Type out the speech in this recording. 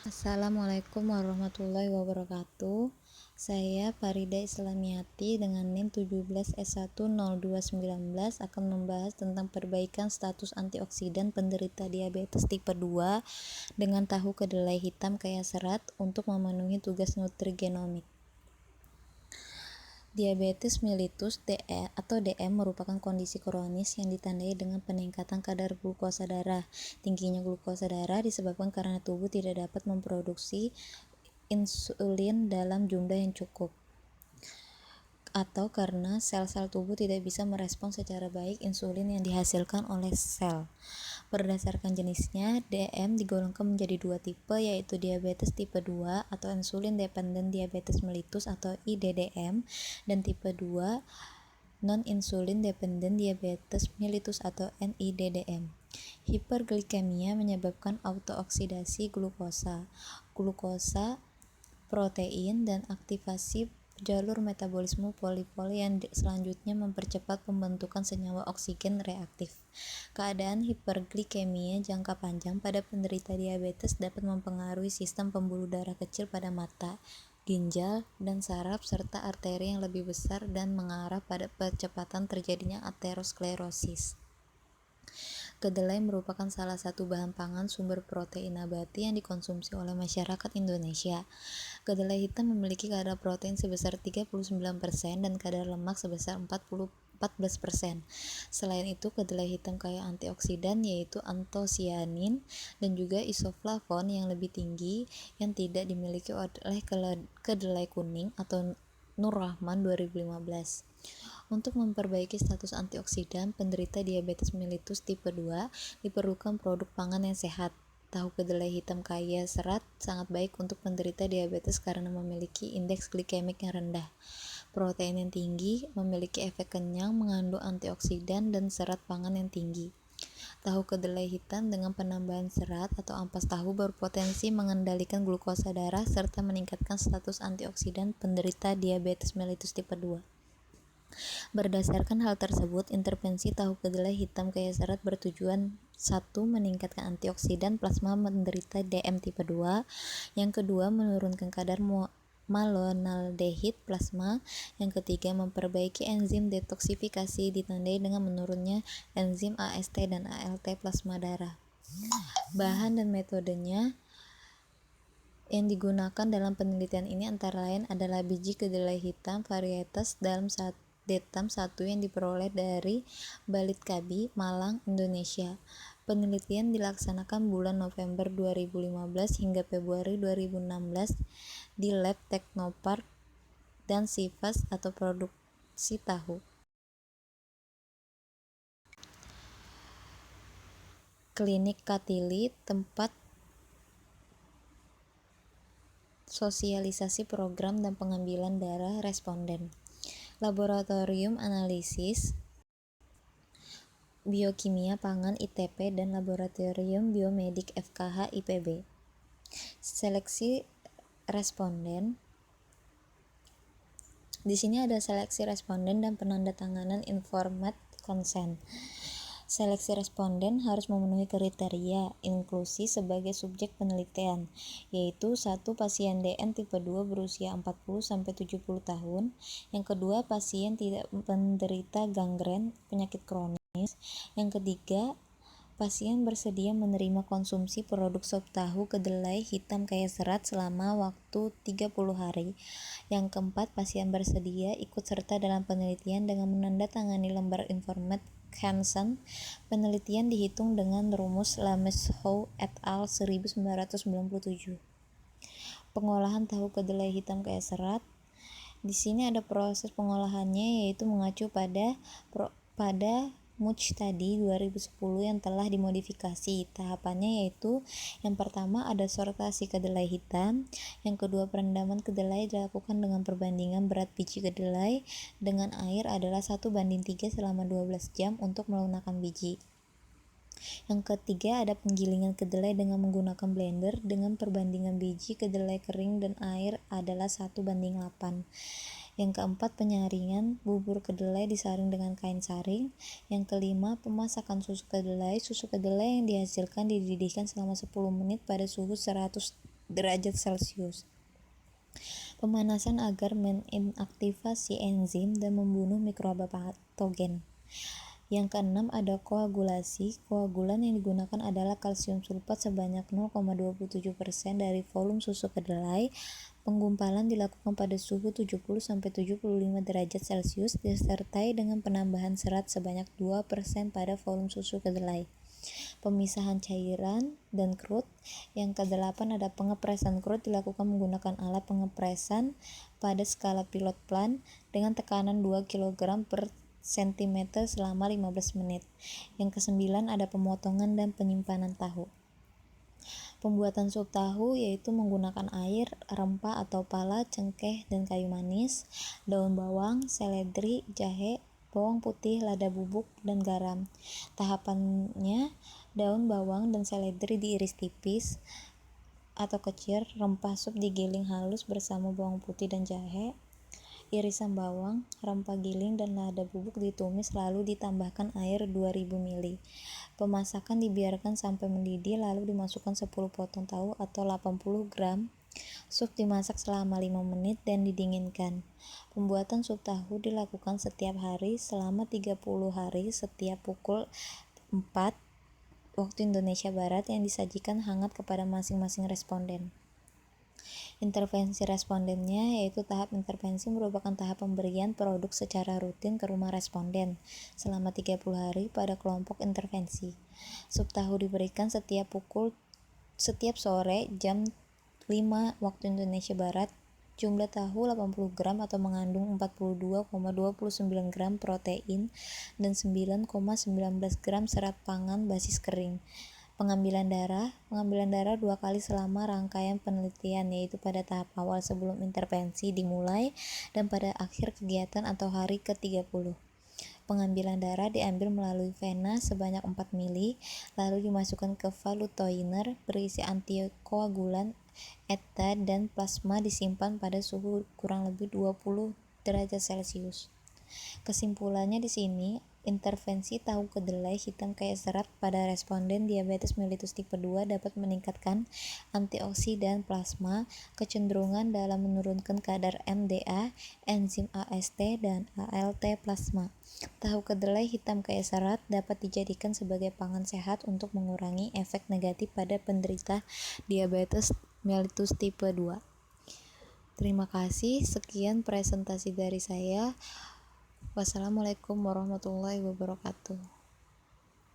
Assalamualaikum warahmatullahi wabarakatuh. Saya Farida Islamiyati dengan NIM 17S10219 akan membahas tentang perbaikan status antioksidan penderita diabetes tipe 2 dengan tahu kedelai hitam kaya serat untuk memenuhi tugas nutrigenomik. Diabetes mellitus atau DM merupakan kondisi kronis yang ditandai dengan peningkatan kadar glukosa darah. Tingginya glukosa darah disebabkan karena tubuh tidak dapat memproduksi insulin dalam jumlah yang cukup, atau karena sel-sel tubuh tidak bisa merespons secara baik insulin yang dihasilkan oleh sel. Berdasarkan jenisnya, DM digolongkan menjadi dua tipe, yaitu diabetes tipe 2 atau insulin dependent diabetes mellitus atau IDDM, dan tipe 2 non-insulin dependent diabetes mellitus atau NIDDM. Hiperglikemia menyebabkan autooksidasi glukosa, protein, dan aktivasi jalur metabolisme polifol yang selanjutnya mempercepat pembentukan senyawa oksigen reaktif. Keadaan hiperglikemia jangka panjang pada penderita diabetes dapat mempengaruhi sistem pembuluh darah kecil pada mata, ginjal, dan saraf, serta arteri yang lebih besar dan mengarah pada percepatan terjadinya aterosklerosis. Kedelai merupakan salah satu bahan pangan sumber protein nabati yang dikonsumsi oleh masyarakat Indonesia. Kedelai hitam memiliki kadar protein sebesar 39% dan kadar lemak sebesar 14%. Selain itu, kedelai hitam kaya antioksidan yaitu antosianin dan juga isoflavon yang lebih tinggi yang tidak dimiliki oleh kedelai kuning atau Nur Rahman 2015. Untuk memperbaiki status antioksidan penderita diabetes mellitus tipe 2, diperlukan produk pangan yang sehat. Tahu kedelai hitam kaya serat sangat baik untuk penderita diabetes karena memiliki indeks glikemik yang rendah. Protein yang tinggi, memiliki efek kenyang, mengandung antioksidan dan serat pangan yang tinggi. Tahu kedelai hitam dengan penambahan serat atau ampas tahu berpotensi mengendalikan glukosa darah serta meningkatkan status antioksidan penderita diabetes mellitus tipe 2. Berdasarkan hal tersebut, intervensi tahu kedelai hitam kaya serat bertujuan 1. Meningkatkan antioksidan plasma penderita DM tipe 2. Yang kedua, menurunkan kadar malonaldehid plasma. Yang ketiga, memperbaiki enzim detoksifikasi ditandai dengan menurunnya enzim AST dan ALT plasma darah. Bahan dan metodenya yang digunakan dalam penelitian ini antara lain adalah biji kedelai hitam varietas Detam 1 yang diperoleh dari Balitkabi, Malang, Indonesia. Penelitian dilaksanakan bulan November 2015 hingga Februari 2016 di Lab Teknopark dan Sifas atau Produksi Tahu. Klinik Katili, tempat sosialisasi program dan pengambilan darah responden. Laboratorium Analisis Biokimia Pangan ITP dan Laboratorium Biomedik FKH IPB. Seleksi responden. Di sini ada seleksi responden dan penandatanganan informed consent. Seleksi responden harus memenuhi kriteria inklusi sebagai subjek penelitian, yaitu 1. Pasien DN tipe 2 berusia 40-70 tahun. Yang kedua, pasien tidak menderita gangren, penyakit kronis. Yang ketiga, pasien bersedia menerima konsumsi produk sop tahu kedelai hitam kaya serat selama waktu 30 hari. Yang keempat, pasien bersedia ikut serta dalam penelitian dengan menandatangani lembar informed consent. Penelitian dihitung dengan rumus Lameshow et al. 1997. Pengolahan tahu kedelai hitam kaya serat. Di sini ada proses pengolahannya, yaitu mengacu pada Mujtadi 2010 yang telah dimodifikasi. Tahapannya yaitu yang pertama ada sortasi kedelai hitam, yang kedua perendaman kedelai dilakukan dengan perbandingan berat biji kedelai dengan air adalah 1:3 selama 12 jam untuk melunakkan biji. Yang ketiga ada penggilingan kedelai dengan menggunakan blender dengan perbandingan biji kedelai kering dan air adalah 1:8. Yang keempat, penyaringan bubur kedelai disaring dengan kain saring. Yang kelima, pemasakan susu kedelai. Susu kedelai yang dihasilkan dididihkan selama 10 menit pada suhu 100 derajat Celcius. Pemanasan agar menginaktivasi enzim dan membunuh mikroba patogen. Yang keenam ada koagulasi. Koagulan yang digunakan adalah kalsium sulfat sebanyak 0,27% dari volume susu kedelai. Penggumpalan dilakukan pada suhu 70-75 derajat Celcius disertai dengan penambahan serat sebanyak 2% pada volume susu kedelai. Pemisahan cairan dan crude. Yang kedelapan ada pengepresan crude dilakukan menggunakan alat pengepresan pada skala pilot plant dengan tekanan 2 kg per cm selama 15 menit. Yang kesembilan ada pemotongan dan penyimpanan tahu. Pembuatan sup tahu yaitu menggunakan air, rempah atau pala, cengkeh, dan kayu manis, daun bawang, seledri, jahe, bawang putih, lada bubuk, dan garam. Tahapannya, daun bawang dan seledri diiris tipis atau kecil, rempah sup digiling halus bersama bawang putih dan jahe, irisan bawang, rempah giling, dan lada bubuk ditumis lalu ditambahkan air 2000 ml. Pemasakan dibiarkan sampai mendidih lalu dimasukkan 10 potong tahu atau 80 gram. Sup dimasak selama 5 menit dan didinginkan. Pembuatan sup tahu dilakukan setiap hari selama 30 hari setiap pukul 4 waktu Indonesia Barat yang disajikan hangat kepada masing-masing responden. Intervensi respondennya yaitu tahap intervensi merupakan tahap pemberian produk secara rutin ke rumah responden selama 30 hari pada kelompok intervensi. Sup tahu diberikan setiap sore jam 5 waktu Indonesia Barat. Jumlah tahu 80 gram atau mengandung 42,29 gram protein dan 9,19 gram serat pangan basis kering. Pengambilan darah 2 kali selama rangkaian penelitian, yaitu pada tahap awal sebelum intervensi dimulai dan pada akhir kegiatan atau hari ke-30. Pengambilan darah diambil melalui vena sebanyak 4 ml, lalu dimasukkan ke valutoiner berisi antikoagulan, ETA, dan plasma disimpan pada suhu kurang lebih 20 derajat Celcius. Kesimpulannya di sini, intervensi tahu kedelai hitam kaya serat pada responden diabetes mellitus tipe 2 dapat meningkatkan antioksidan plasma, kecenderungan dalam menurunkan kadar MDA, enzim AST, dan ALT plasma. Tahu kedelai hitam kaya serat dapat dijadikan sebagai pangan sehat untuk mengurangi efek negatif pada penderita diabetes mellitus tipe 2. Terima kasih, sekian presentasi dari saya. Wassalamualaikum warahmatullahi wabarakatuh.